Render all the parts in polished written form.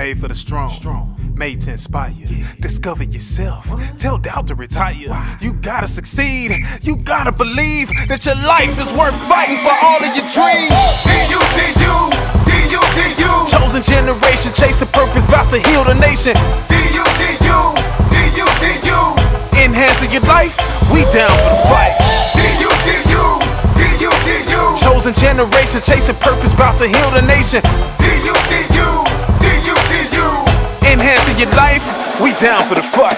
Made for the strong. Made to inspire. Discover yourself. Tell doubt to retire. You gotta succeed. You gotta believe that your life is worth fighting for all of your dreams. D-U-D-U. Chosen generation, chasing purpose, about to heal the nation. D-U-D-U. Enhancing your life, we down for the fight. D-U-D-U. Chosen generation, chasing purpose, about to heal the nation. D-U-D-U. Enhancing your life, we down for the fight.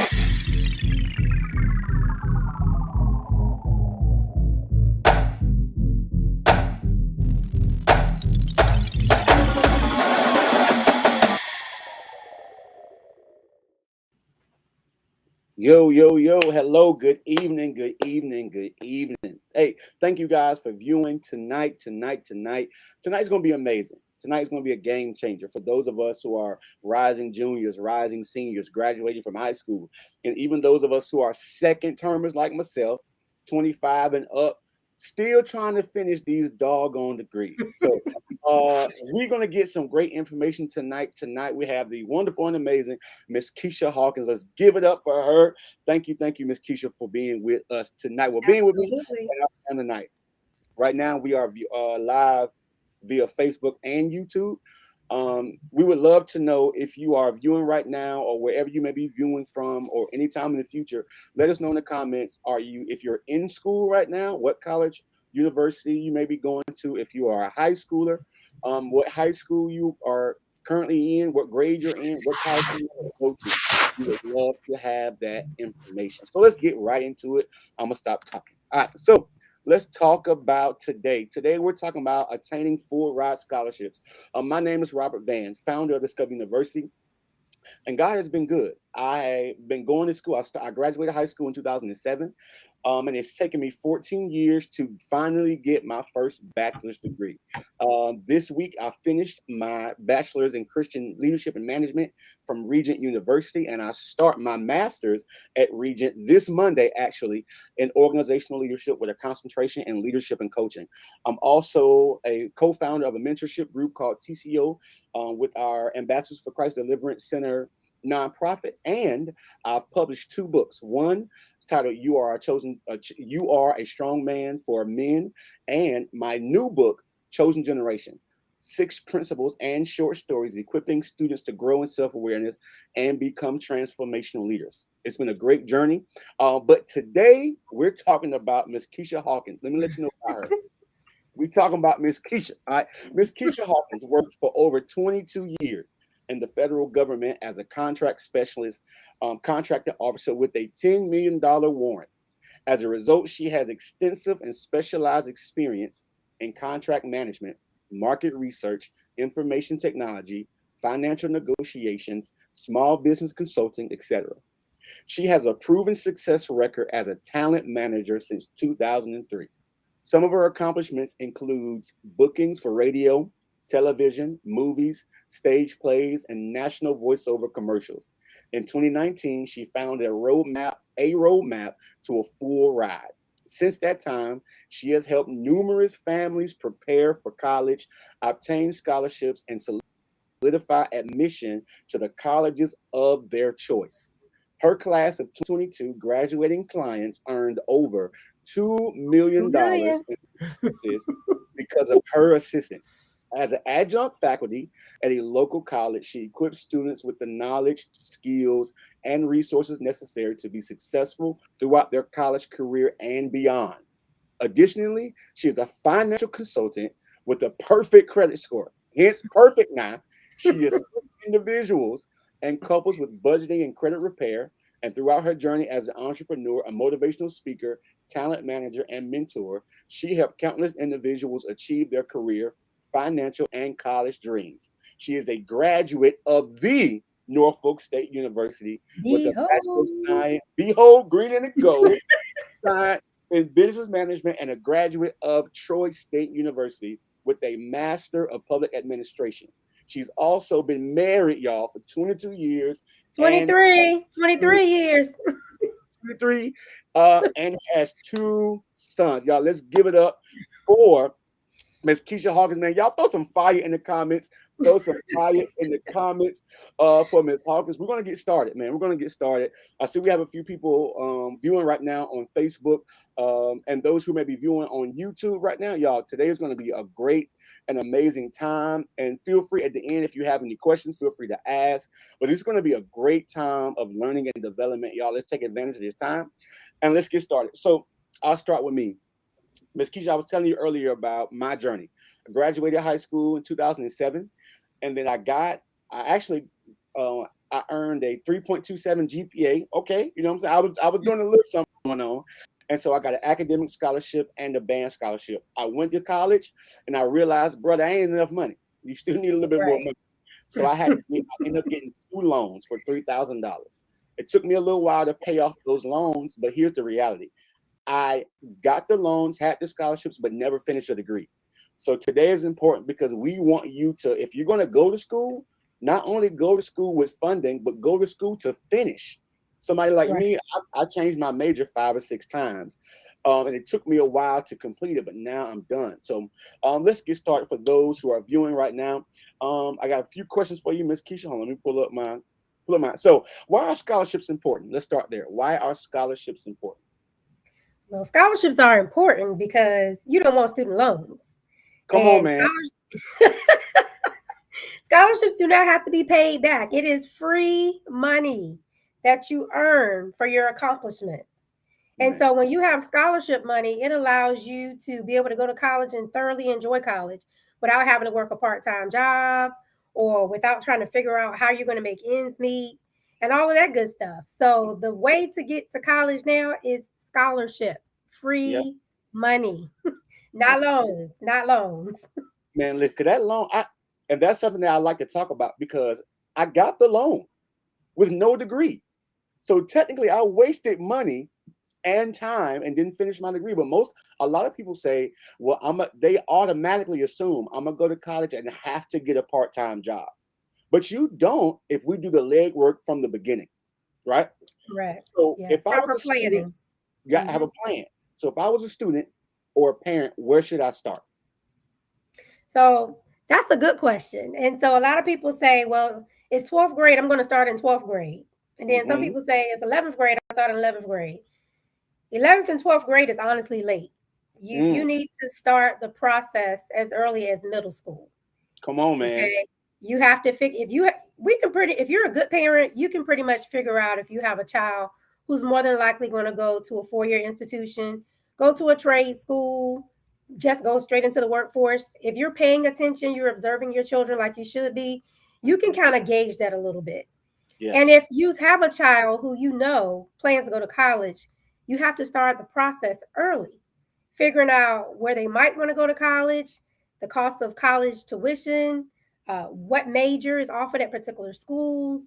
Yo, hello, good evening. Hey, thank you guys for viewing tonight. Tonight's going to be amazing. Tonight's going to be a game changer for those of us who are rising juniors, rising seniors, graduating from high school, and even those of us who are second termers like myself, 25 and up, still trying to finish these doggone degrees. So we're going to get some great information tonight. Tonight we have the wonderful and amazing Mrs.Keisha Hawkins. Let's give it up for her. Thank you, Miss Keisha, for being with us tonight. Well, being with me tonight. Right now we are live via Facebook and YouTube. We would love to know if you are viewing right now or wherever you may be viewing from or anytime in the future. Let us know in the comments. If you're in school right now, what college, university you may be going to. If you are a high schooler, what high school you are currently in, what grade you're in, what college you want to go to. We would love to have that information. So let's get right into it. I'm going to stop talking. All right. So let's talk about today. Today, we're talking about attaining full ride scholarships. My name is Robert Van, founder of Discover University, and God has been good. I've been going to school. I graduated high school in 2007, and it's taken me 14 years to finally get my first bachelor's degree. This week, I finished my bachelor's in Christian leadership and management from Regent University, and I start my master's at Regent this Monday, actually, in organizational leadership with a concentration in leadership and coaching. I'm also a co-founder of a mentorship group called TCO with our Ambassadors for Christ Deliverance Center nonprofit, and I've published 2 books. One is titled "You Are a Strong Man for Men," and my new book, Chosen Generation: 6 Principles and Short Stories Equipping Students to Grow in Self-Awareness and Become Transformational Leaders. It's been a great journey, but today we're talking about Miss Keisha Hawkins. Let me let you know about her. We're talking about Miss Keisha. All right, Miss Keisha Hawkins worked for over 22 years in the federal government as a contract specialist, contracting officer with a $10 million warrant. As a result, she has extensive and specialized experience in contract management, market research, information technology, financial negotiations, small business consulting, etc. She has a proven success record as a talent manager since 2003. Some of her accomplishments includes bookings for radio, television, movies, stage plays, and national voiceover commercials. In 2019, she found a roadmap to a full ride. Since that time, she has helped numerous families prepare for college, obtain scholarships, and solidify admission to the colleges of their choice. Her class of 2022 graduating clients earned over $2 million because of her assistance. As an adjunct faculty at a local college, she equips students with the knowledge, skills, and resources necessary to be successful throughout their college career and beyond. Additionally, she is a financial consultant with a perfect credit score, hence perfect now. She assists individuals and couples with budgeting and credit repair. And throughout her journey as an entrepreneur, a motivational speaker, talent manager, and mentor, she helped countless individuals achieve their career, financial, and college dreams. She is a graduate of the Norfolk State University with a Bachelor of Science, behold, green and gold, science in business management, and a graduate of Troy State University with a Master of Public Administration. She's also been married, y'all, for 22 years. 23 years. 23, and has 2 sons. Y'all, let's give it up for Miss Keisha Hawkins, man, y'all throw some fire in the comments. Throw some fire in the comments for Miss Hawkins. We're gonna get started, man. We're gonna get started. I see we have a few people viewing right now on Facebook, and those who may be viewing on YouTube right now, y'all. Today is gonna be a great and amazing time. And feel free at the end if you have any questions, feel free to ask. But it's gonna be a great time of learning and development, y'all. Let's take advantage of this time, and let's get started. So I'll start with me. Miss Keisha, I was telling you earlier about my journey. I graduated high school in 2007, and then I earned a 3.27 GPA. Okay, you know what I'm saying? I was doing a little something going on. And so I got an academic scholarship and a band scholarship. I went to college and I realized, brother, I ain't enough money. You still need a little bit more Right. money. So I ended up getting 2 loans for $3,000. It took me a little while to pay off those loans, but here's the reality. I got the loans, had the scholarships, but never finished a degree. So today is important because we want you to, if you're going to go to school, not only go to school with funding, but go to school to finish. Somebody like Right. me, I changed my major 5 or 6 times. And it took me a while to complete it, but now I'm done. So let's get started for those who are viewing right now. I got a few questions for you, Miss Keisha. Hold on, let me pull up my. So why are scholarships important? Let's start there. Why are scholarships important? Well, scholarships are important because you don't want student loans. Come on, And man. scholarships do not have to be paid back. It is free money that you earn for your accomplishments. And Man. so when you have scholarship money, it allows you to be able to go to college and thoroughly enjoy college without having to work a part-time job or without trying to figure out how you're going to make ends meet and all of that good stuff. So the way to get to college now is scholarship, Yep. free money, Man, not loans, not loans. man, look at that loan. And that's something that I like to talk about because I got the loan with no degree. So technically I wasted money and time and didn't finish my degree. But a lot of people say, well, they automatically assume I'm gonna go to college and have to get a part-time job. But you don't if we do the legwork from the beginning, right? Correct. So Yeah. if I was Proper a student, planning. you got to have Mhm. a plan. So if I was a student or a parent, where should I start? So that's a good question. And so a lot of people say, well, it's 12th grade. I'm going to start in 12th grade. And then some Hmm. people say it's 11th grade. I'll start in 11th grade. 11th and 12th grade is honestly late. You Mm, need to start the process as early as middle school. come on, man. Okay. You have to figure if you're a good parent, you can pretty much figure out if you have a child who's more than likely going to go to a 4-year institution, go to a trade school, just go straight into the workforce. If you're paying attention, you're observing your children like you should be, you can kind of gauge that a little bit. Yeah. And if you have a child who you know plans to go to college, you have to start the process early, figuring out where they might want to go to college, the cost of college tuition, what major is offered at particular schools,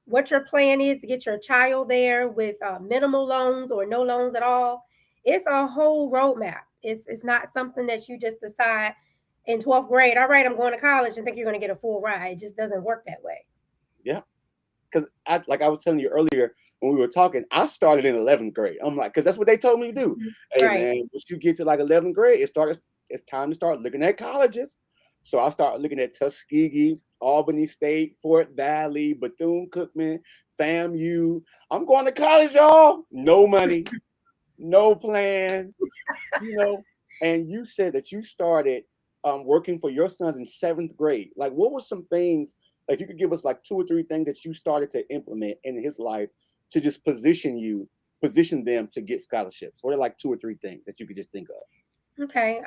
what your plan is to get your child there with minimal loans or no loans at all. It's a whole roadmap. It's not something that you just decide in 12th grade, all right, I'm going to college and think you're going to get a full ride. It just doesn't work that way. Yeah. Because like I was telling you earlier when we were talking, I started in 11th grade. I'm like, because that's what they told me to do. Mhm. Hey, Right. man, once you get to like 11th grade, it's time to start looking at colleges. So I started looking at Tuskegee, Albany State, Fort Valley, Bethune-Cookman, FAMU. I'm going to college, y'all. No money, no plan, you know. And you said that you started working for your sons in 7th grade. Like, what were some things, like you could give us like 2 or 3 things that you started to implement in his life to just position them to get scholarships? What are like 2 or 3 things that you could just think of? Okay.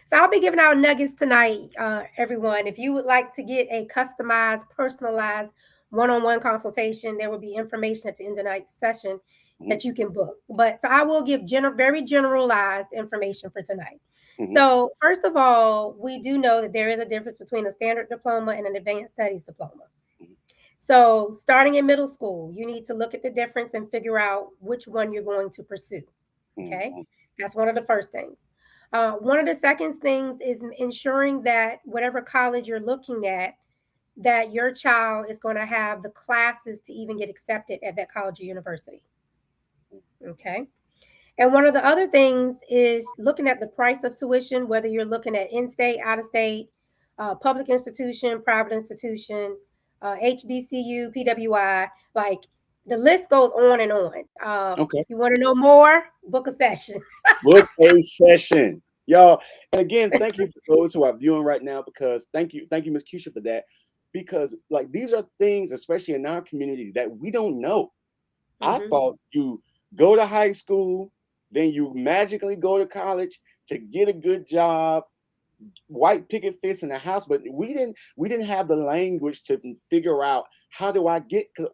So I'll be giving out nuggets tonight, everyone. If you would like to get a customized, personalized one-on-one consultation, there will be information at the end of tonight's session Hmm. that you can book. But so I will give very generalized information for tonight. Hmm. So first of all, we do know that there is a difference between a standard diploma and an advanced studies diploma. So starting in middle school, you need to look at the difference and figure out which one you're going to pursue. Okay. Hmm. That's one of the first things. One of the second things is ensuring that whatever college you're looking at, that your child is going to have the classes to even get accepted at that college or university. Okay. And one of the other things is looking at the price of tuition, whether you're looking at in-state, out-of-state, public institution, private institution, HBCU, PWI, like the list goes on and on. Okay. You want to know more? Book a session. Book a session, y'all. And again, thank you for those who are viewing right now, because thank you, Miss Keisha, for that. Because like these are things, especially in our community, that we don't know. I Mhm. thought you go to high school, then you magically go to college to get a good job, white picket fence in the house, but we didn't have the language to figure out how do I get, because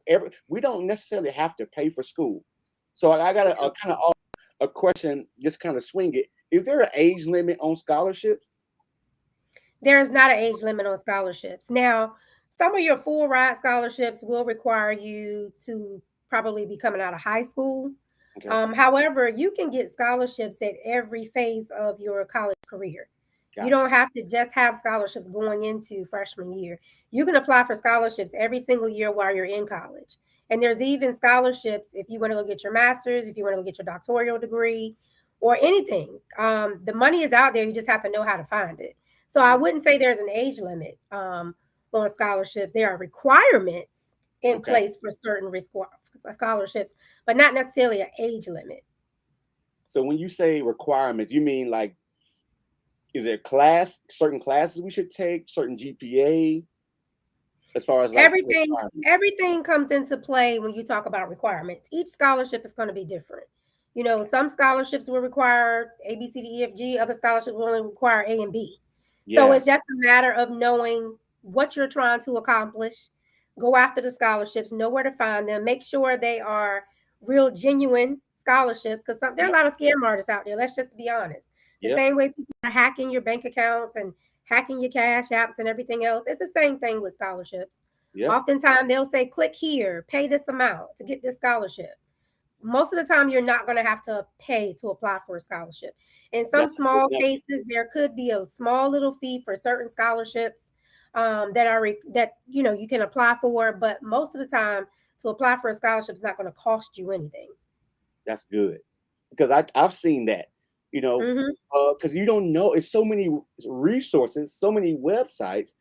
we don't necessarily have to pay for school. So I got a kind of a question, just kind of swing it. Is there an age limit on scholarships? There is not an age limit on scholarships. Now, some of your full ride scholarships will require you to probably be coming out of high school. Okay, However, you can get scholarships at every phase of your college career. You gotcha. don't have to just have scholarships going into freshman year. You can apply for scholarships every single year while you're in college. And there's even scholarships if you want to go get your master's, if you want to go get your doctoral degree, or anything. The money is out there. You just have to know how to find it. So I wouldn't say there's an age limit on scholarships. There are requirements in Okay. place for certain scholarships, but not necessarily an age limit. So when you say requirements, you mean like, is there certain classes we should take, certain GPA, as far as like Everything requirements? everything comes into play when you talk about requirements. Each scholarship is going to be different. You know, some scholarships will require A, B, C, D, E, F, G. Other scholarships will only require A and B. So Yeah. it's just a matter of knowing what you're trying to accomplish. Go after the scholarships, know where to find them, make sure they are real, genuine scholarships, because there are a Yep. lot of scam artists out there. Let's just be honest. The Yep. same way people are hacking your bank accounts and hacking your cash apps and everything else, it's the same thing with scholarships. Yep. Oftentimes they'll say, click here, pay this amount to get this scholarship. Most of the time, you're not going to have to pay to apply for a scholarship. In some That's a good small number. cases, there could be a small little fee for certain scholarships that you can apply for. But most of the time, to apply for a scholarship is not going to cost you anything. That's good, because I've seen that, you know, Hmm. because you don't know. It's so many resources, so many websites.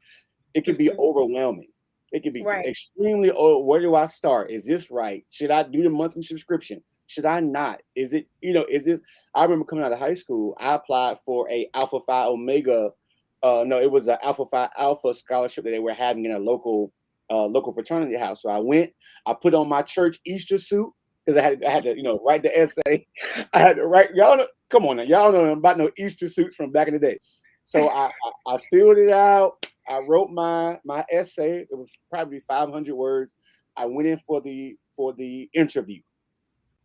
It can be overwhelming. It can be Right. extremely. Oh, where do I start? Is this right? Should I do the monthly subscription? Should I not? Is it, is this? I remember coming out of high school, I applied for a Alpha Phi Omega. No, it was an Alpha Phi Alpha scholarship that they were having in a local fraternity house. So I went. I put on my church Easter suit, because I had to write the essay. I had to write. Y'all know, come on now, y'all know about no Easter suits from back in the day. So I filled it out. I wrote my essay. It was probably 500 words. I went in for the interview.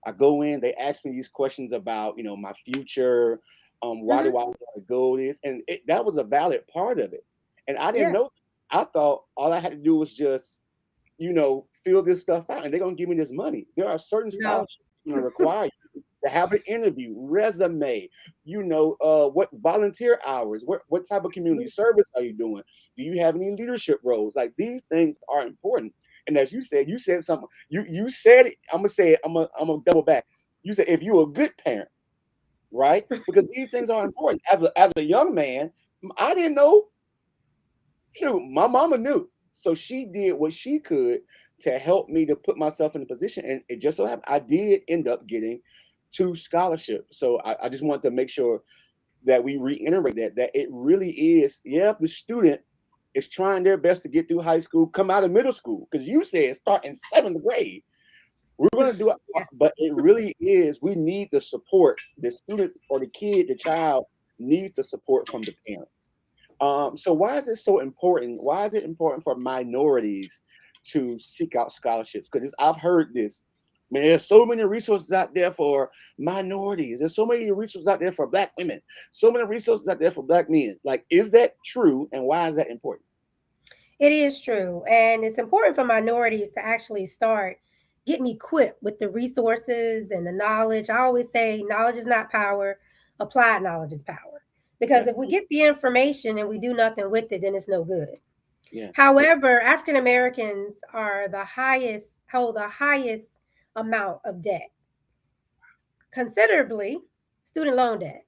I go in. They ask me these questions about my future. Why do Hmm. I want to go this? And that was a valid part of it. And I didn't Yeah. know. I thought all I had to do was just fill this stuff out, and they're gonna give me this money. There are certain No. scholarships gonna require you to have an interview, resume, what volunteer hours, what type of community service are you doing? Do you have any leadership roles? Like, these things are important. And as you said something, you said it, I'm gonna say it, I'm gonna double back. You said if you're a good parent, right? Because these things are important. As a young man, I didn't know. Shoot, my mama knew. So she did what she could to help me to put myself in a position. And it just so happened I did end up getting 2 scholarships. So I just want to make sure that we reiterate that it really is, yeah, the student is trying their best to get through high school, come out of middle school. Because you said start in 7th grade. We're going to do it, Yeah. but it really is, we need the support. The student or the kid, the child needs the support from the parent. So why is it so important? Why is it important for minorities to seek out scholarships? Because I've heard this. Man, there's so many resources out there for minorities. There's so many resources out there for Black women. So many resources out there for Black men. Like, is that true? And why is that important? It is true. And it's important for minorities to actually start getting equipped with the resources and the knowledge. I always say knowledge is not power, applied knowledge is power. Because That's if we get the information and we do nothing with it, then it's no good. yeah. However, African Americans hold the highest amount of debt considerably student loan debt.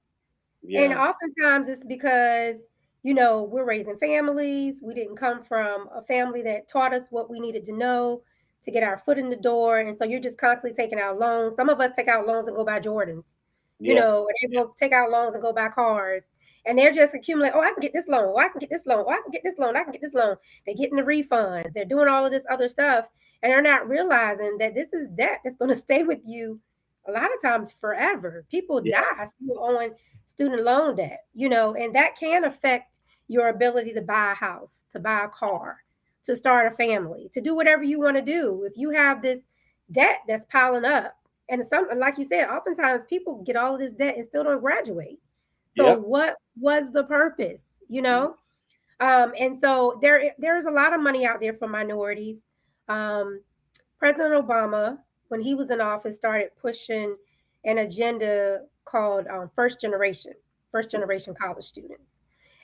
And Yeah. oftentimes it's because, we're raising families. We didn't come from a family that taught us what we needed to know to get our foot in the door. And so you're just constantly taking out loans. Some of us take out loans and go buy Jordans, Yeah. and they go take out loans and go buy cars. And they're just accumulating, oh, I can get this loan. Oh, I can get this loan. Oh, I can get this loan. I can get this loan. They're getting the refunds. They're doing all of this other stuff. And they're not realizing that this is debt that's going to stay with you a lot of times forever. People Yeah. die still owing student loan debt, and that can affect your ability to buy a house, to buy a car, to start a family, to do whatever you want to do. If you have this debt that's piling up, and something like you said, oftentimes people get all of this debt and still don't graduate. So Yep. what was the purpose, Mhm. And so there's a lot of money out there for minorities. Um, President Obama, when he was in office, started pushing an agenda called first generation college students.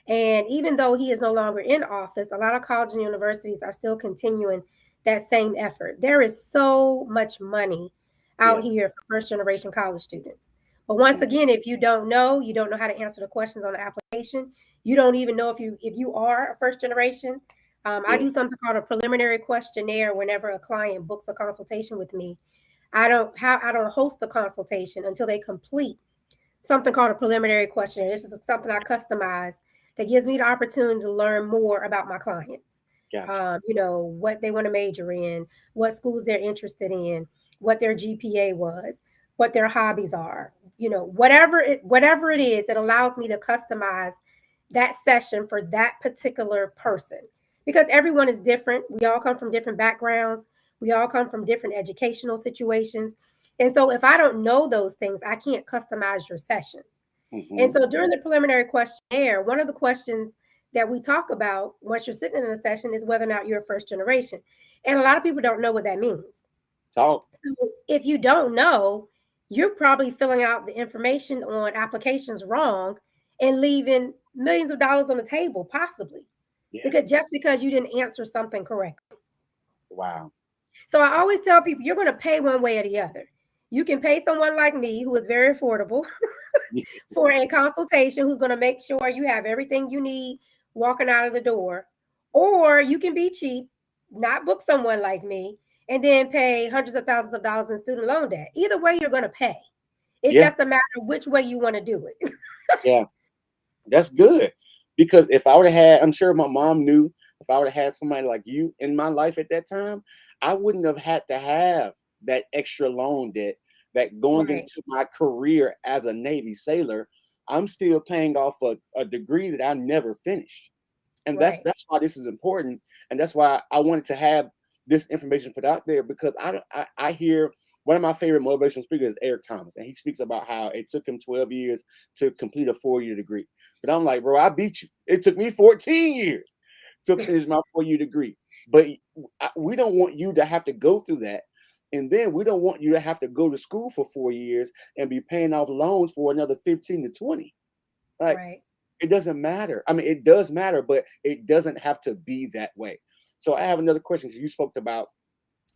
And even though he is no longer in office, a lot of colleges and universities are still continuing that same effort. There is so much money out Yeah. here for first generation college students. But once Mhm. again, if you don't know how to answer the questions on the application. You don't even know if you are a first generation. I Yeah. do something called a preliminary questionnaire whenever a client books a consultation with me. I don't host the consultation until they complete something called a preliminary questionnaire. This is something I customize that gives me the opportunity to learn more about my clients. Gotcha. What they want to major in, what schools they're interested in, what their GPA was, what their hobbies are. Whatever it is, it allows me to customize that session for that particular person because everyone is different. We all come from different backgrounds. We all come from different educational situations. And so if I don't know those things, I can't customize your session. And Mhm. so during the preliminary questionnaire, one of the questions that we talk about once you're sitting in a session is whether or not you're a first generation. And a lot of people don't know what that means. Talk. So if you don't know, you're probably filling out the information on applications wrong and leaving millions of dollars on the table, possibly, Yeah. because you didn't answer something correctly. Wow. So I always tell people you're going to pay one way or the other. You can pay someone like me who is very affordable for a consultation who's going to make sure you have everything you need walking out of the door. Or you can be cheap, not book someone like me, and then pay hundreds of thousands of dollars in student loan debt. Either way, you're going to pay. It's Yeah. just a matter of which way you want to do it. Yeah. That's good. Because if I would have had, I'm sure my mom knew if I would have had somebody like you in my life at that time, I wouldn't have had to have that extra loan debt that going Right, into my career as a Navy sailor, I'm still paying off a degree that I never finished. And that's right, that's why this is important, and that's why I wanted to have this information put out there because I hear one of my favorite motivational speakers is Eric Thomas, and he speaks about how it took him 12 years to complete a 4-year degree. But I'm like, bro, I beat you. It took me 14 years to finish my 4-year degree. But we don't want you to have to go through that. And then we don't want you to have to go to school for 4 years and be paying off loans for another 15 to 20. Like, right. it doesn't matter. I mean, it does matter, but it doesn't have to be that way. So I have another question because you spoke about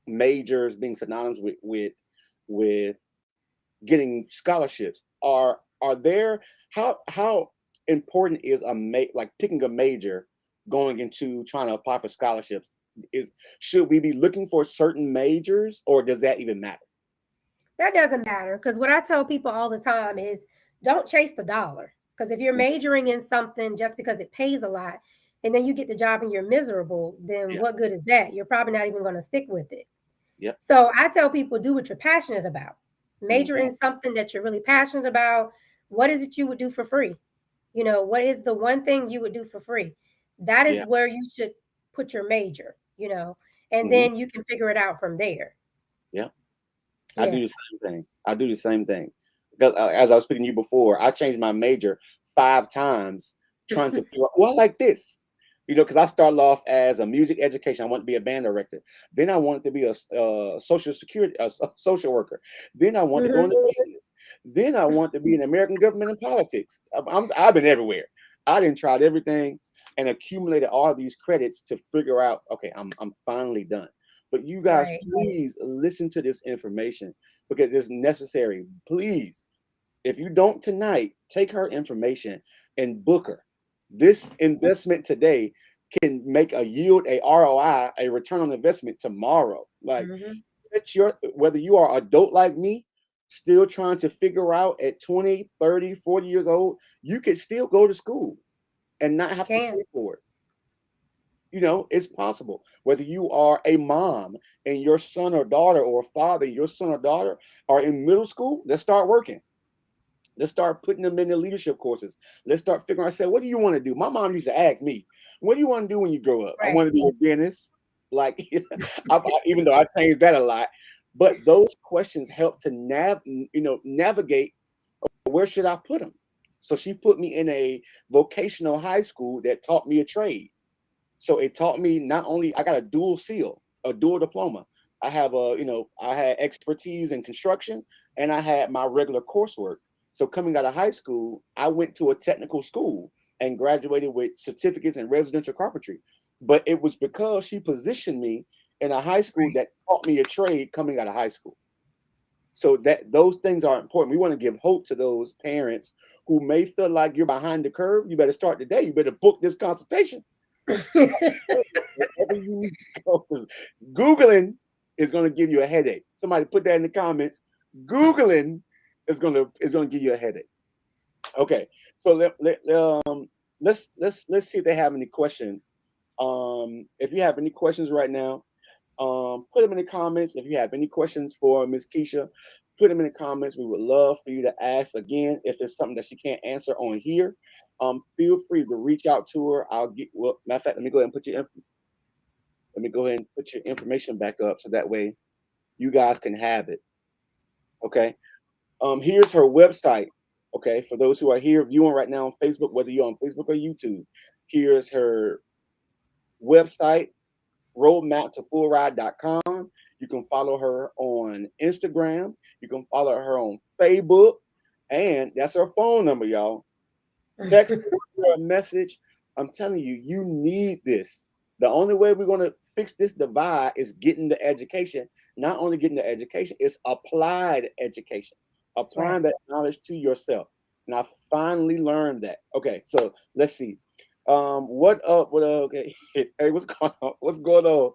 majors being synonymous with getting scholarships. Are there how important is like picking a major going into trying to apply for scholarships? Is Should we be looking for certain majors or does that even matter? That doesn't matter because what I tell people all the time is don't chase the dollar. Because if you're Mm. majoring in something just because it pays a lot and then you get the job and you're miserable, then Yeah. what good is that? You're probably not even going to stick with it. Yep. So I tell people do what you're passionate about. Major Mhm. in something that you're really passionate about. What is it you would do for free? What is the one thing you would do for free? That is Yeah. where you should put your major, and Mhm. then you can figure it out from there. Yeah. I do Yeah. the same thing. I do the same thing. Because, as I was speaking to you before, I changed my major 5 times trying to figure out, well, I like this. Because I started off as a music education. I wanted to be a band director. Then I wanted to be a social security, social worker. Then I wanted to go into Mhm. business. Then I wanted to be in American government and politics. I've been everywhere. I didn't tried everything and accumulated all these credits to figure out, okay, I'm finally done. But you guys, Right. please listen to this information because it's necessary. Please, if you don't tonight, take her information and book her. This investment today can make a yield, a ROI, a return on investment tomorrow. Like, Mhm. it's your, whether you are adult like me, still trying to figure out at 20, 30, 40 years old, you could still go to school and not have to Can. pay for it. You know, it's possible. Whether you are a mom and your son or daughter, or a father, your son or daughter are in middle school, let's start working. Let's start putting them in the leadership courses. Let's start figuring out, say, what do you want to do? My mom used to ask me, what do you want to do when you grow up? I Right. want to be a dentist. Like, even though I changed that a lot, but those questions help to navigate where should I put them. So she put me in a vocational high school that taught me a trade. So it taught me, not only I got a dual seal, a dual diploma. I have I had expertise in construction and I had my regular coursework. So coming out of high school, I went to a technical school and graduated with certificates in residential carpentry. But it was because she positioned me in a high school Right. that taught me a trade coming out of high school. So that those things are important. We want to give hope to those parents who may feel like you're behind the curve. You better start today. You better book this consultation. Wherever you need to go. 'Cause Googling is going to give you a headache. Somebody put that in the comments. Googling is going to give you a headache. Okay, so let's see if they have any questions. If you have any questions right now, put them in the comments. If you have any questions for Miss Keisha, put them in the comments. We would love for you to ask again if it's something that she can't answer on here. Feel free to reach out to her. Matter of fact, let me go ahead and put your information back up so that way you guys can have it. Okay. Here's her website. Okay, for those who are here viewing right now on Facebook, whether you're on Facebook or YouTube, here's her website, roadmaptofullride.com. You can follow her on Instagram. You can follow her on Facebook. And that's her phone number, y'all. Text her a message. I'm telling you, you need this. The only way we're going to fix this divide is getting the education. Not only getting the education, it's applied education, That's right. applying that knowledge to yourself. And I finally learned that. Okay, so let's see. What up? What okay? Hey, what's going on? What's going on?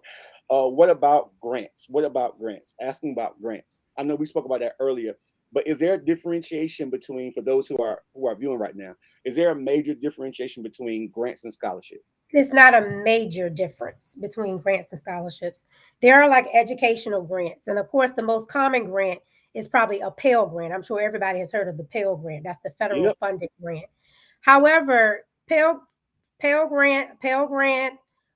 What about grants? What about grants? Asking about grants. I know we spoke about that earlier, but is there a differentiation between, for those who are viewing right now, is there a major differentiation between grants and scholarships? It's not a major difference between grants and scholarships. There are like educational grants. And of course, the most common grant is probably a Pell Grant. I'm sure everybody has heard of the Pell Grant. That's the federal Yep. funded grant. However, Pell Grant,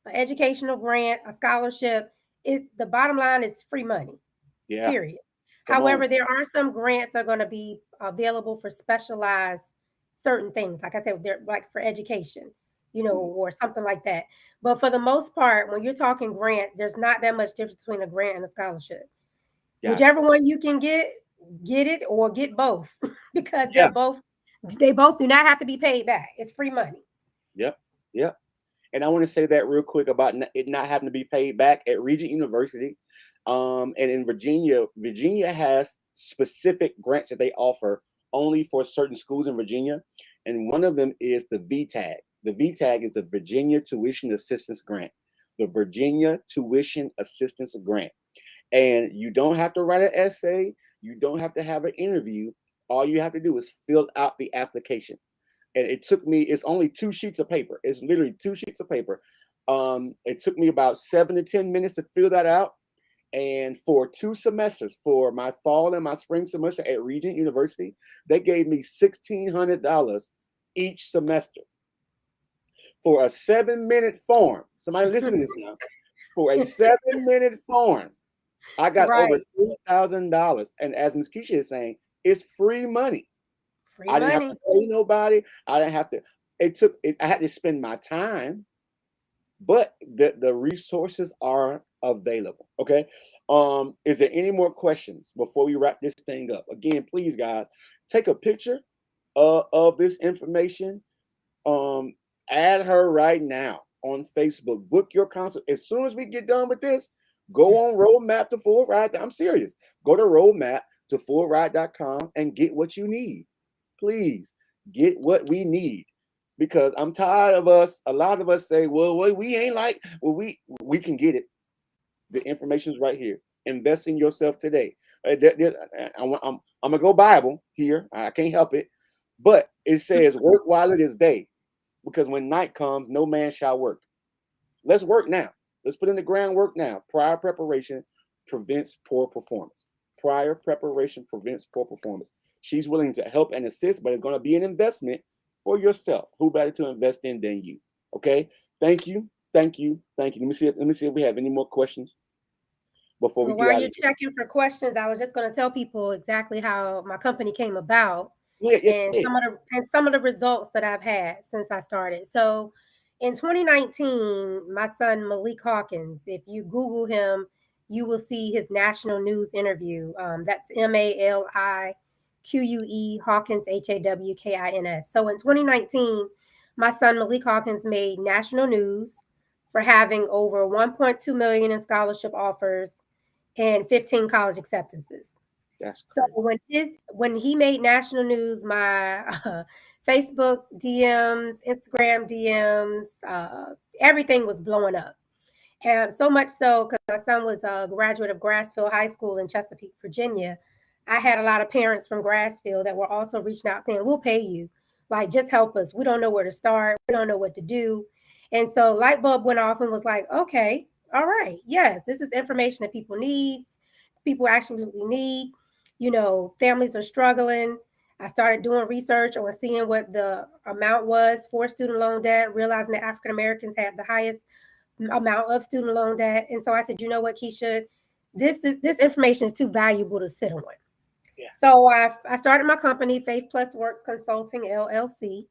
an educational grant, a scholarship, the bottom line is free money, Yeah. period. Come on. However, there are some grants that are going to be available for specialized certain things. Like I said, they're like for education, or something like that. But for the most part, when you're talking grant, there's not that much difference between a grant and a scholarship. Gotcha. Whichever one you can get it or get both because Yeah. they both do not have to be paid back. It's free money. Yep. Yep. And I want to say that real quick about it not having to be paid back at Regent University. And in Virginia, Virginia has specific grants that they offer only for certain schools in Virginia. And one of them is the VTAG. The VTAG is the Virginia Tuition Assistance Grant. The Virginia Tuition Assistance Grant. And you don't have to write an essay. You don't have to have an interview. All you have to do is fill out the application. And it took me, it's only 2 sheets of paper. It's literally 2 sheets of paper. It took me about 7 to 10 minutes to fill that out. And for 2 semesters, for my fall and my spring semester at Regent University, they gave me $1,600 each semester for a 7-minute form. Somebody listen to this now. For a 7-minute form, I got over Right. $3,000. And as Ms. Keisha is saying, it's free money. Free I didn't have money. to pay nobody. I didn't have to. I had to spend my time, but the resources are available. Okay. Is there any more questions before we wrap this thing up? Again, please, guys, take a picture of this information. Add her right now on Facebook. Book your consult. As soon as we get done with this, Go on roadmap to full ride. I'm serious. Go to roadmap to fullride.com and get what you need. Please get what we need, because I'm tired of us. A lot of us say, well, we ain't like, well, we can get it. The information is right here. Invest in yourself today. I'm gonna go Bible here. I can't help it, but it says, work while it is day, because when night comes, no man shall work. Let's work now. Let's put in the groundwork now. Prior preparation prevents poor performance. Prior preparation prevents poor performance. She's willing to help and assist, but it's going to be an investment for yourself. Who better to invest in than you? Okay. Thank you. Thank you. Thank you. Let me see if we have any more questions before we Well, get while out you're of here. checking for questions, I was just going to tell people exactly how my company came about Yeah. and some of the results that I've had since I started. So in 2019, my son Malik Hawkins, if you Google him, you will see his national news interview. That's Malique Hawkins Hawkins. So in 2019, my son Malik Hawkins made national news for having over 1.2 million in scholarship offers and 15 college acceptances. That's So crazy. when he made national news, my Facebook DMs, Instagram DMs, everything was blowing up. And so much so, because my son was a graduate of Grassfield High School in Chesapeake, Virginia, I had a lot of parents from Grassfield that were also reaching out saying, we'll pay you. Like, just help us. We don't know where to start. We don't know what to do. And so light bulb went off and was like, okay, all right. Yes, this is information that people actually need. You know, families are struggling. I started doing research on seeing what the amount was for student loan debt, realizing that African Americans had the highest amount of student loan debt. And so I said, you know what, Keisha, this information is too valuable to sit on. Yeah. So I started my company, Faith Plus Works Consulting LLC.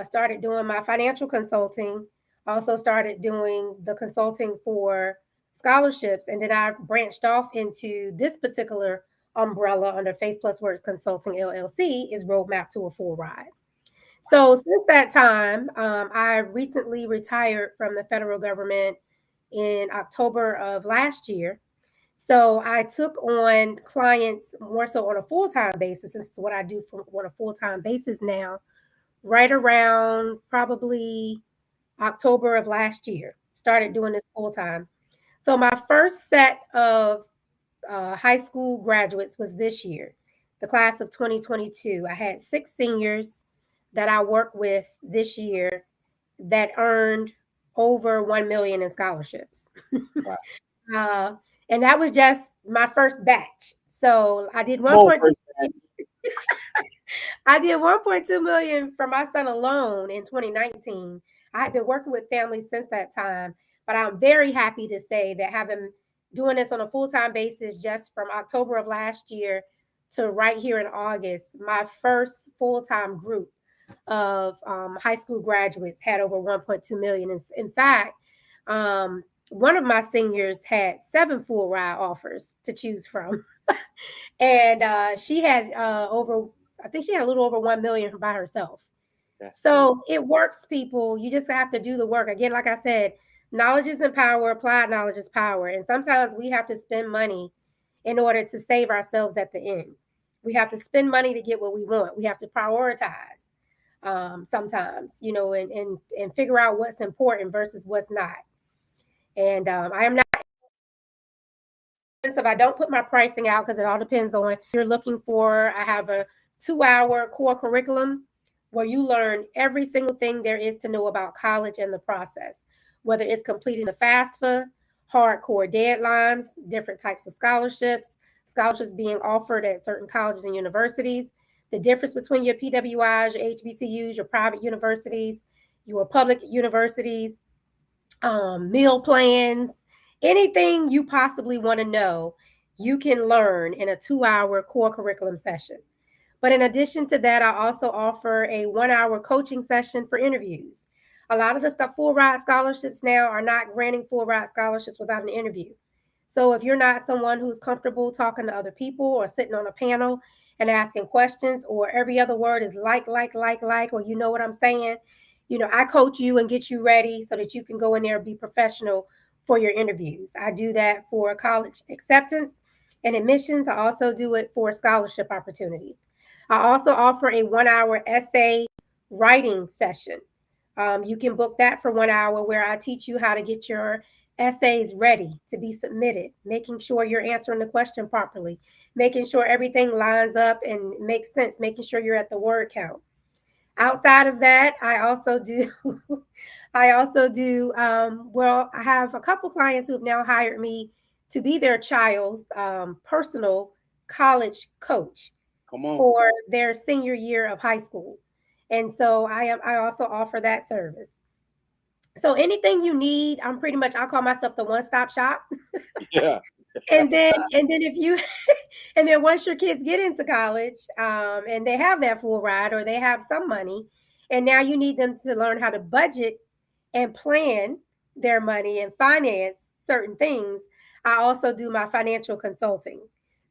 Started doing my financial consulting. Also started doing the consulting for scholarships, and then I branched off into this particular umbrella under Faith Plus Works Consulting LLC is Roadmap to a Full Ride. So since that time, I recently retired from the federal government in October of last year. So I took on clients more so on a full-time basis. This is what I do on a full-time basis now, right around probably October of last year. Started doing this full-time. So my first set of high school graduates was this year, the class of 2022. I had 6 seniors that I work with this year that earned over 1 million in scholarships. Wow. uh, and that was just my first batch. So I did Come on, 1.2 first man. I did 1.2 million for my son alone in 2019. I have been working with families since that time, but I'm very happy to say that having doing this on a full-time basis just from October of last year to right here in August, my first full-time group of high school graduates had over 1.2 million. In fact, one of my seniors had 7 full ride offers to choose from. And she had I think she had a little over 1 million by herself. That's So crazy. it works, people. You just have to do the work. Again, like I said, knowledge isn't power, applied knowledge is power. And sometimes we have to spend money in order to save ourselves at the end. We have to spend money to get what we want. We have to prioritize sometimes, you know, and figure out what's important versus what's not. And I am not expensive. I don't put my pricing out because it all depends on what you're looking for. I have a 2-hour core curriculum where you learn every single thing there is to know about college and the process, whether it's completing the FAFSA, hardcore deadlines, different types of scholarships being offered at certain colleges and universities, the difference between your PWIs, your HBCUs, your private universities, your public universities, meal plans, anything you possibly want to know, you can learn in a 2-hour core curriculum session. But in addition to that, I also offer a 1-hour coaching session for interviews. A lot of the full ride scholarships now are not granting full ride scholarships without an interview. So if you're not someone who's comfortable talking to other people or sitting on a panel and asking questions, or every other word is like, or you know what I'm saying, you know, I coach you and get you ready so that you can go in there and be professional for your interviews. I do that for college acceptance and admissions. I also do it for scholarship opportunities. I also offer a 1 hour essay writing session. You can book that for 1 hour where I teach you how to get your essays ready to be submitted, making sure you're answering the question properly, making sure everything lines up and makes sense, making sure you're at the word count. Outside of that, I also do, well, I have a couple clients who have now hired me to be their child's personal college coach Come on, for their senior year of high school. And so I also offer that service. So anything you need, I'm pretty much, I'll call myself the one-stop shop. yeah, And then if you and then once your kids get into college, and they have that full ride or they have some money, and now you need them to learn how to budget and plan their money and finance certain things, I also do my financial consulting.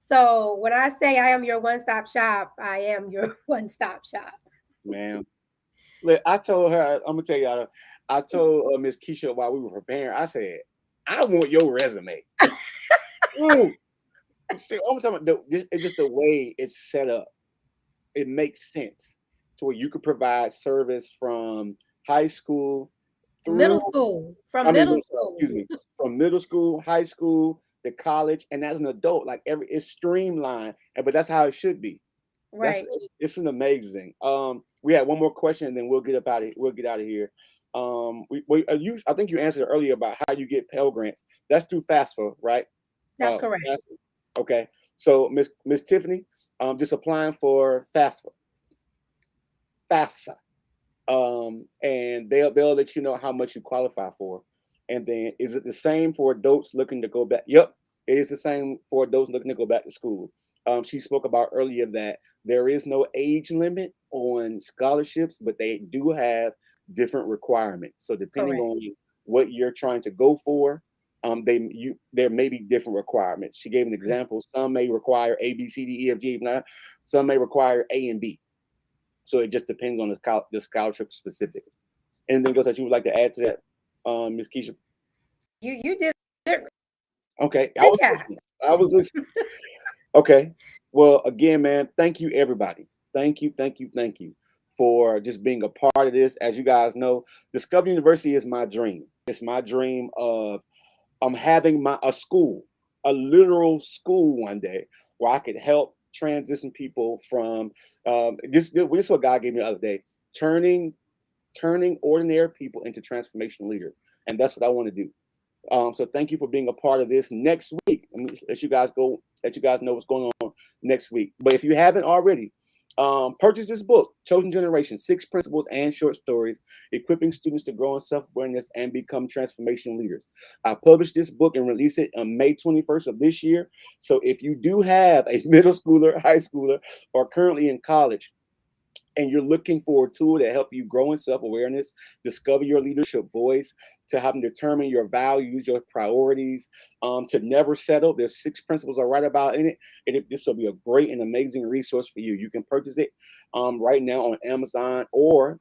So when I say I am your one-stop shop, I am your one-stop shop. man. Look, I told her, I'm gonna tell y'all. I told Miss Keisha while we were preparing. I said, I want your resume. Ooh, see, I'm talking about it's just the way it's set up. It makes sense to where you could provide service from high school through. Middle school, I from mean, middle excuse school. me, from middle school, high school, to college, and as an adult, like it's streamlined, but that's how it should be. That's Right. it's an amazing. We had one more question, and then we'll get up out of we'll get out of here. You I think you answered earlier about how you get Pell Grants. That's through FAFSA, right? That's correct. FAFSA. Okay. So Miss Tiffany, just applying for FAFSA, and they'll let you know how much you qualify for. And then is it the same for adults looking to go back? Yep, it is the same for adults looking to go back to school. She spoke about earlier that there is no age limit on scholarships, but they do have different requirements. So depending Correct. on what you're trying to go for, there may be different requirements. She gave an example. Some may require A, B, C, D, E, F, G. Now, some may require A and B. So it just depends on the scholarship specifically. Anything else that you would like to add to that, Ms. Keisha? You did it. Okay, I was Recap. listening. I was listening. Okay. Well, again, man, thank you, everybody. Thank you for just being a part of this. As you guys know, Discover University is my dream. It's my dream of having a school, a literal school one day where I could help transition people from this is what God gave me the other day, turning ordinary people into transformational leaders. And that's what I want to do. So thank you for being a part of this. Next week, let you guys know what's going on next week. But if you haven't already, purchase this book, Chosen Generation: 6 Principles and Short Stories, equipping students to grow in self-awareness and become transformational leaders. I published this book and released it on May 21st of this year. So if you do have a middle schooler, high schooler, or currently in college, and you're looking for a tool to help you grow in self-awareness, discover your leadership voice, to help determine your values, your priorities, to never settle. There's 6 principles I write about in it. And this will be a great and amazing resource for you. You can purchase it right now on Amazon, or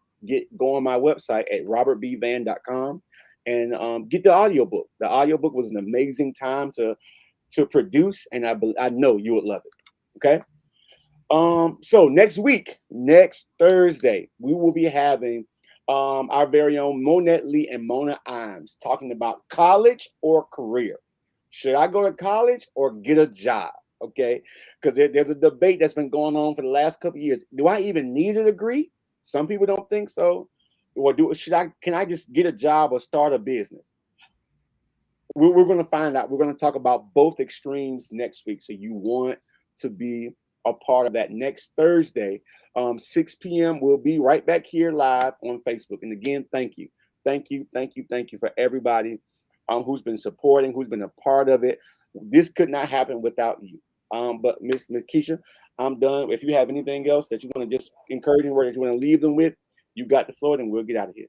go on my website at robertbvan.com and get the audiobook. The audiobook was an amazing time to produce, and I know you would love it. Okay. So next week, next Thursday, we will be having our very own Monette Lee and Mona Imes talking about college or career. Should I go to college or get a job? Okay, because there's a debate that's been going on for the last couple of years. Do I even need a degree? Some people don't think so. Or can I just get a job or start a business? We're going to find out. We're going to talk about both extremes next week. So you want to be a part of that next Thursday, 6 p.m. We'll be right back here live on Facebook. And again, thank you for everybody who's been supporting, who's been a part of it. This could not happen without you. But Miss Keisha, I'm done. If you have anything else that you want to just encouraging word that you want to leave them with, you got the floor, and we'll get out of here.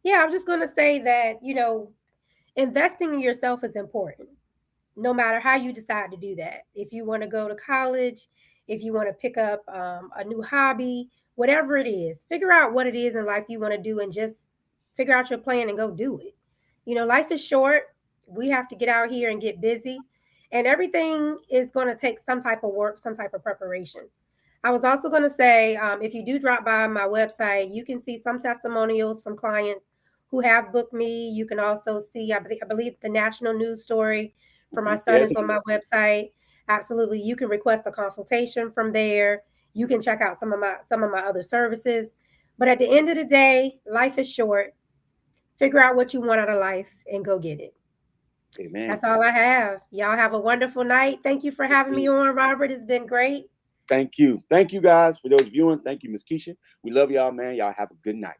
Yeah, I'm just going to say that, investing in yourself is important, no matter how you decide to do that. If you want to go to college, if you want to pick up a new hobby, whatever it is, figure out what it is in life you want to do and just figure out your plan and go do it. Life is short. We have to get out here and get busy. And everything is going to take some type of work, some type of preparation. I was also going to say, if you do drop by my website, you can see some testimonials from clients who have booked me. You can also see, I believe the national news story for my son Yes, is on my website. Absolutely. You can request a consultation from there. You can check out some of my other services. But at the end of the day, life is short. Figure out what you want out of life and go get it. amen. That's all I have. Y'all have a wonderful night. Thank you for having me on, Robert. It's been great. Thank you. Thank you guys for those viewing. Thank you, Miss Keisha. We love y'all, man. Y'all have a good night.